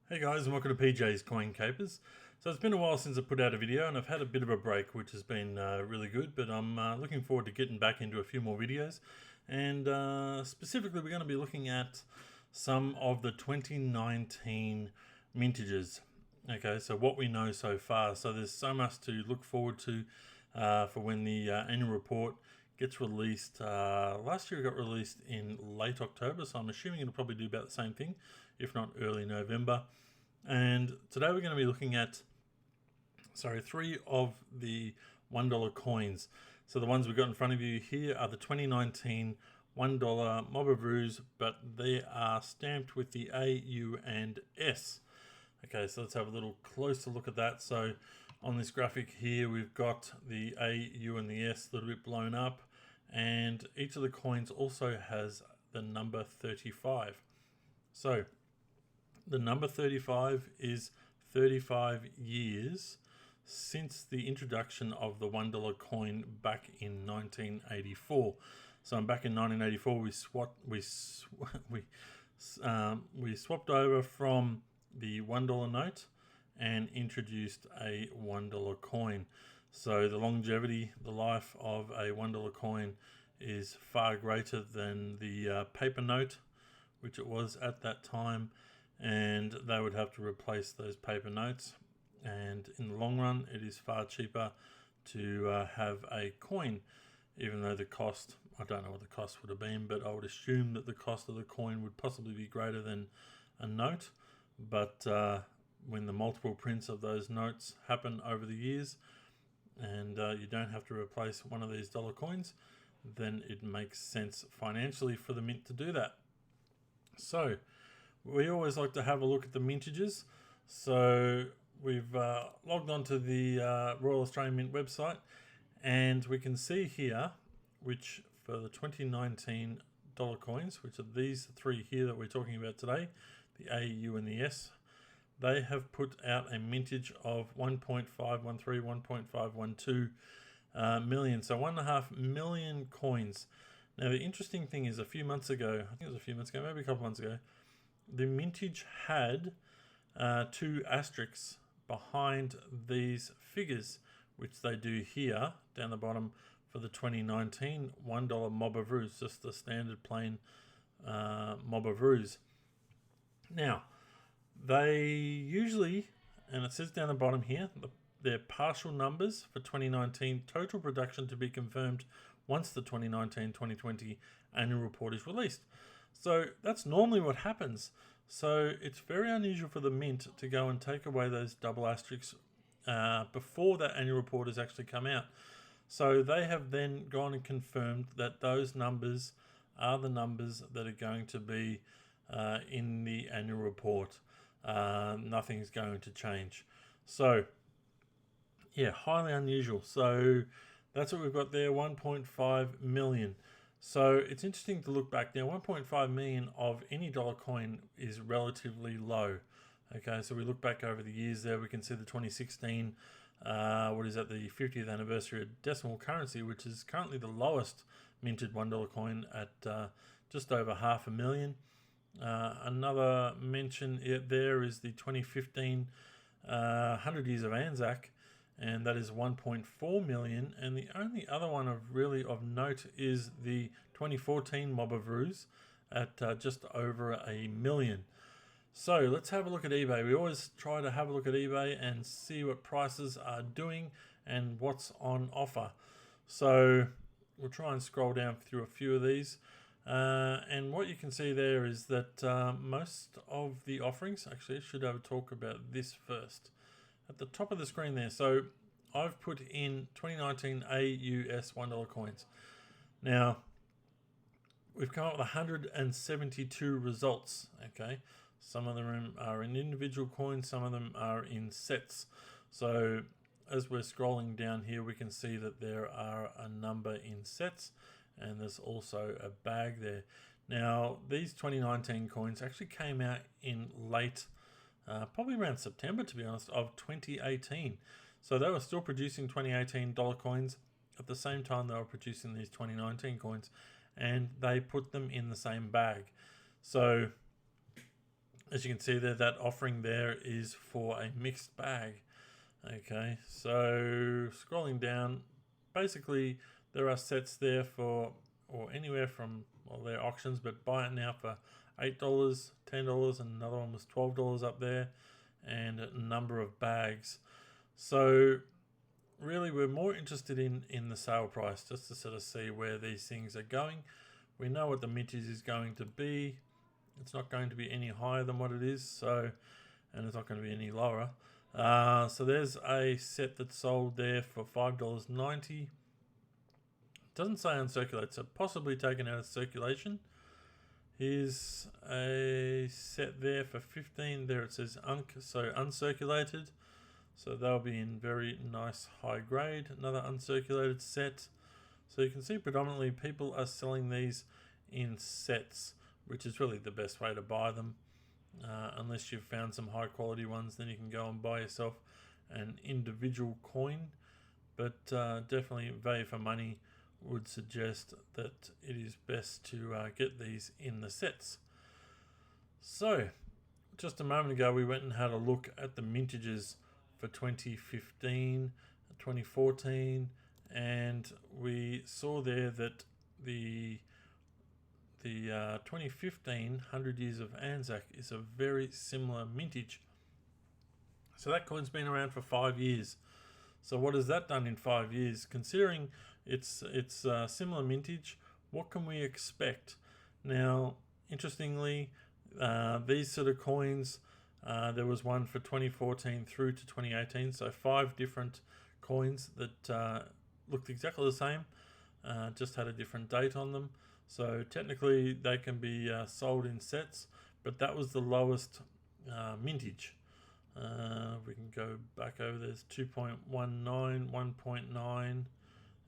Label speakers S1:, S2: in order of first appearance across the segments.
S1: Hey guys, and welcome to PJ's Coin Capers. So it's been a while since I put out a video and I've had a bit of a break, which has been really good, but I'm looking forward to getting back into a few more videos. And specifically we're going to be looking at some of the 2019 mintages. Okay, so what we know so far. So there's so much to look forward to for when the annual report gets released. Last year it got released in late October, so I'm assuming it'll probably do about the same thing, if not early November. And today we're going to be looking at, three of the $1 coins. So the ones we've got in front of you here are the 2019 $1 Mob of Ruse, but they are stamped with the A, U, and S. Okay, so let's have a little closer look at that. So on this graphic here, we've got the A, U, and the S a little bit blown up, and each of the coins also has the number 35. So the number 35 is 35 years since the introduction of the $1 coin back in 1984. So back in 1984, we swapped over from the $1 note and introduced a $1 coin. So the longevity, the life of a $1 coin is far greater than the paper note, which it was at that time, and they would have to replace those paper notes. And in the long run, it is far cheaper to have a coin, even though the cost, I don't know what the cost would have been, but I would assume that the cost of the coin would possibly be greater than a note. But when the multiple prints of those notes happen over the years, and you don't have to replace one of these dollar coins, then it makes sense financially for the mint to do that. So we always like to have a look at the mintages. So we've logged onto the Royal Australian Mint website, and we can see here, which for the 2019 dollar coins, which are these three here that we're talking about today, the A, U, and the S, they have put out a mintage of 1.513, 1.512 million. So 1.5 million coins. Now the interesting thing is, a few months ago, I think it was a few months ago, maybe a couple months ago, the mintage had two asterisks behind these figures, which they do here down the bottom for the 2019 $1 Mob of Ruse, just the standard plain Mob of Ruse. Now, they usually, and it says down the bottom here, their partial numbers for 2019, total production to be confirmed once the 2019-2020 annual report is released. So that's normally what happens. So it's very unusual for the mint to go and take away those double asterisks before that annual report has actually come out. So they have then gone and confirmed that those numbers are the numbers that are going to be in the annual report. Nothing's going to change. So yeah, highly unusual. So that's what we've got there, 1.5 million. So it's interesting to look back now. 1.5 million of any dollar coin is relatively low. Okay, so we look back over the years there, we can see the 2016, the 50th anniversary of decimal currency, which is currently the lowest minted $1 coin at just over 500,000. Another mention there is the 2015 100 Years of Anzac, and that is 1.4 million. And the only other one of note is the 2014 Mob of Ruse at just over 1 million. So let's have a look at eBay. We always try to have a look at eBay and see what prices are doing and what's on offer. So we'll try and scroll down through a few of these. And what you can see there is that most of the offerings, actually I should have a talk about this first. At the top of the screen there, so I've put in 2019 AUS $1 coins. Now, we've come up with 172 results, okay? Some of them are in individual coins, some of them are in sets. So as we're scrolling down here, we can see that there are a number in sets, and there's also a bag there. Now, these 2019 coins actually came out in late, probably around September, to be honest, of 2018. So they were still producing 2018 dollar coins at the same time they were producing these 2019 coins, and they put them in the same bag. So As you can see there, that offering there is for a mixed bag. Okay, so scrolling down, basically there are sets there for, or anywhere from, well, they're auctions, but buy it now for $8, $10, and another one was $12 up there, and a number of bags. So really we're more interested in the sale price, just to sort of see where these things are going. We know what the mintage is going to be. It's not going to be any higher than what it is, so, and it's not going to be any lower. So there's a set that's sold there for $5.90. It doesn't say uncirculated, so possibly taken out of circulation. Here's a set there for $15. There it says so uncirculated. So they'll be in very nice high grade. Another uncirculated set. So you can see predominantly people are selling these in sets, which is really the best way to buy them. Unless you've found some high quality ones, then you can go and buy yourself an individual coin. But definitely value for money would suggest that it is best to get these in the sets. So just a moment ago we went and had a look at the mintages for 2015, 2014, and we saw there that the 2015 100 Years of Anzac is a very similar mintage. So that coin's been around for 5 years. So what has that done in 5 years? Considering it's similar mintage, what can we expect? Now, interestingly, these sort of coins, there was one for 2014 through to 2018, so 5 different coins that looked exactly the same, just had a different date on them. So technically they can be sold in sets, but that was the lowest mintage. We can go back over, there's 2.19, 1.9,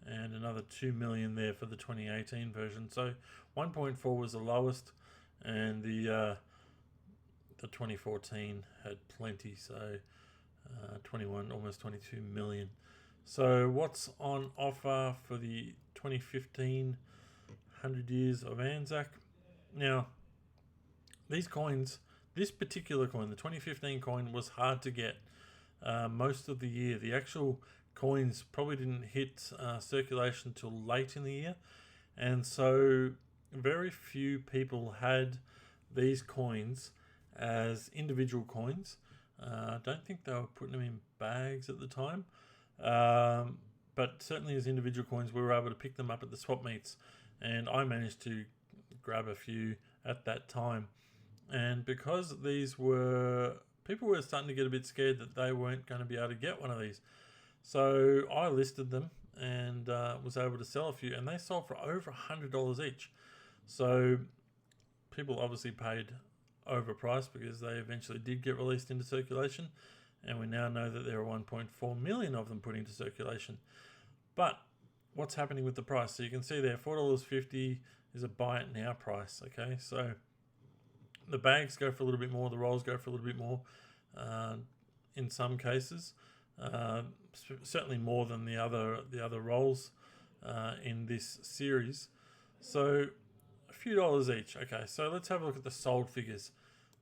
S1: and another 2 million there for the 2018 version. So 1.4 was the lowest, and the 2014 had plenty, so 21, almost 22 million. So what's on offer for the 2015 100 Years of Anzac? Now, these coins, this particular coin, the 2015 coin, was hard to get most of the year. The actual coins probably didn't hit circulation till late in the year, and so very few people had these coins as individual coins. I don't think they were putting them in bags at the time, but certainly as individual coins we were able to pick them up at the swap meets, and I managed to grab a few at that time. And because these were, people were starting to get a bit scared that they weren't going to be able to get one of these, so I listed them and was able to sell a few, and they sold for over $100 each. So people obviously paid overpriced because they eventually did get released into circulation, and we now know that there are 1.4 million of them put into circulation. But what's happening with the price? So you can see there, $4.50 is a buy it now price. Okay, so the bags go for a little bit more, the rolls go for a little bit more in some cases, certainly more than the other rolls in this series. So a few dollars each. Okay, so let's have a look at the sold figures,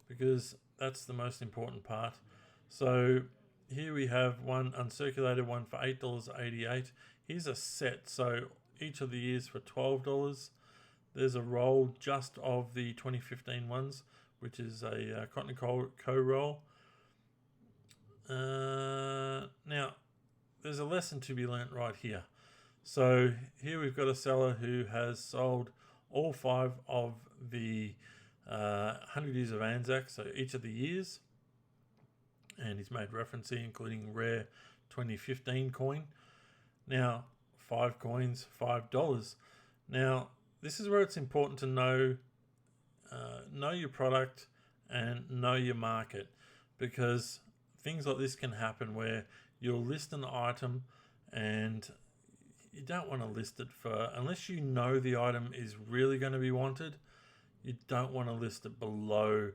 S1: because that's the most important part. So here we have one uncirculated one for $8.88. Here's a set, so each of the years for $12. There's a roll just of the 2015 ones, which is a cotton co roll. Now, there's a lesson to be learnt right here. So here we've got a seller who has sold all 5 of the 100 Years of Anzac, so each of the years, and he's made reference here, including rare 2015 coin. Now, 5 coins, $5. Now, this is where it's important to know your product and know your market, because things like this can happen where you'll list an item and you don't want to list it for, unless you know the item is really going to be wanted, you don't want to list it below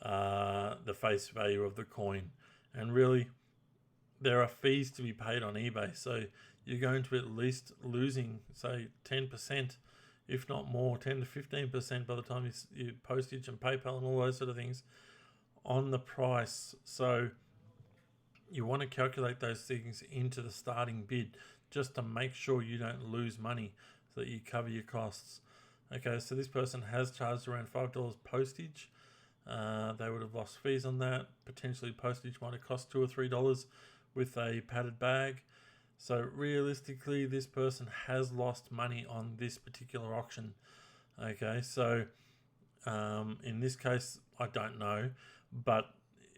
S1: the face value of the coin. And really, there are fees to be paid on eBay, so you're going to at least losing, say, 10%, if not more, 10 to 15% by the time you postage and PayPal and all those sort of things on the price. So you want to calculate those things into the starting bid just to make sure you don't lose money, so that you cover your costs. Okay, so this person has charged around $5 postage. They would have lost fees on that. Potentially postage might have cost $2 or $3 with a padded bag. So realistically, this person has lost money on this particular auction. Okay, so in this case, I don't know, but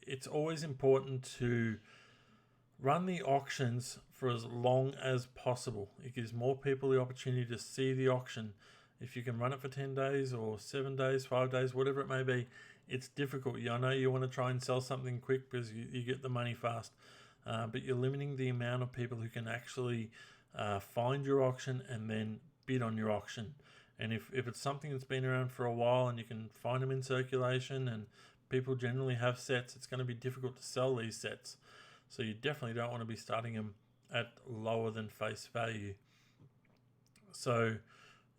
S1: it's always important to run the auctions for as long as possible. It gives more people the opportunity to see the auction. If you can run it for 10 days or 7 days, 5 days, whatever it may be, it's difficult. I know you want to try and sell something quick because you get the money fast, but you're limiting the amount of people who can actually find your auction and then bid on your auction. And if it's something that's been around for a while and you can find them in circulation and people generally have sets, it's going to be difficult to sell these sets. So you definitely don't want to be starting them at lower than face value. So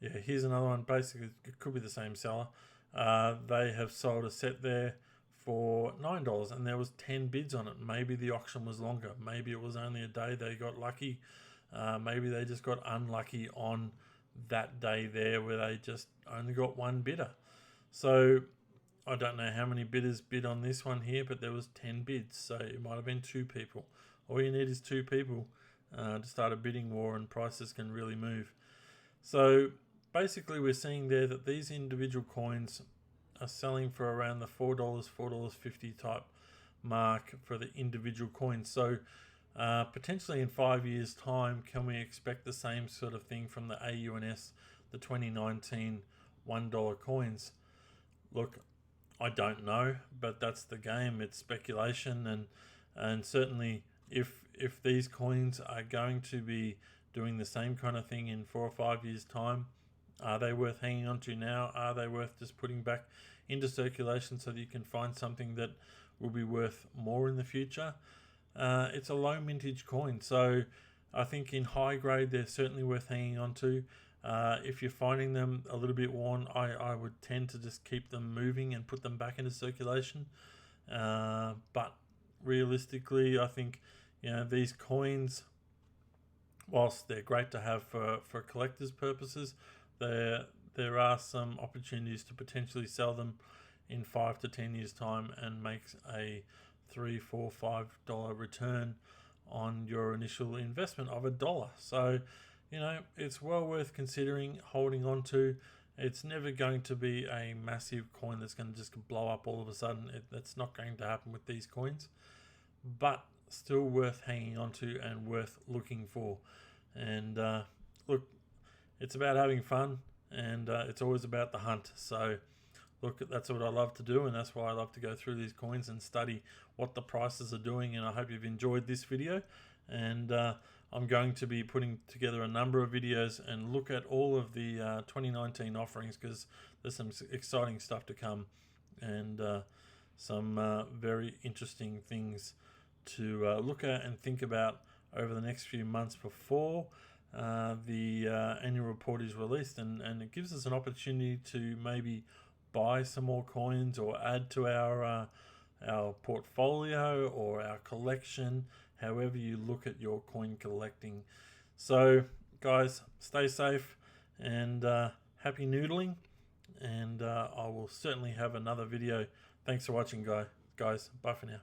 S1: yeah, here's another one. Basically, it could be the same seller. They have sold a set there for $9 and there was 10 bids on it. Maybe the auction was longer. Maybe it was only a day they got lucky. Maybe they just got unlucky on that day there where they just only got one bidder. So I don't know how many bidders bid on this one here, but there was 10 bids, so it might have been 2 people. All you need is 2 people to start a bidding war, and prices can really move. So basically we're seeing there that these individual coins are selling for around the $4, $4.50 type mark for the individual coins. So potentially in 5 years time, can we expect the same sort of thing from the AUS, the 2019 $1 coins? Look, I don't know, but that's the game. It's speculation, and certainly if these coins are going to be doing the same kind of thing in 4 or 5 years time, are they worth hanging on to now? Are they worth just putting back into circulation so that you can find something that will be worth more in the future? It's a low mintage coin, so I think in high grade they're certainly worth hanging on to. If you're finding them a little bit worn, I would tend to just keep them moving and put them back into circulation. But realistically, I think these coins, whilst they're great to have for collectors' purposes, there are some opportunities to potentially sell them in 5 to 10 years time and make a $3, $4, $5 return on your initial investment of $1. So it's well worth considering holding on to. It's never going to be a massive coin that's going to just blow up all of a sudden. That's not going to happen with these coins, but still worth hanging on to and worth looking for. And look, it's about having fun, and it's always about the hunt. So look, that's what I love to do, and that's why I love to go through these coins and study what the prices are doing. And I hope you've enjoyed this video, and I'm going to be putting together a number of videos and look at all of the 2019 offerings, because there's some exciting stuff to come, and some very interesting things to look at and think about over the next few months before the annual report is released, and it gives us an opportunity to maybe buy some more coins or add to our portfolio or our collection, however you look at your coin collecting. So guys, stay safe and happy noodling, and I will certainly have another video. Thanks for watching, guys. Bye for now.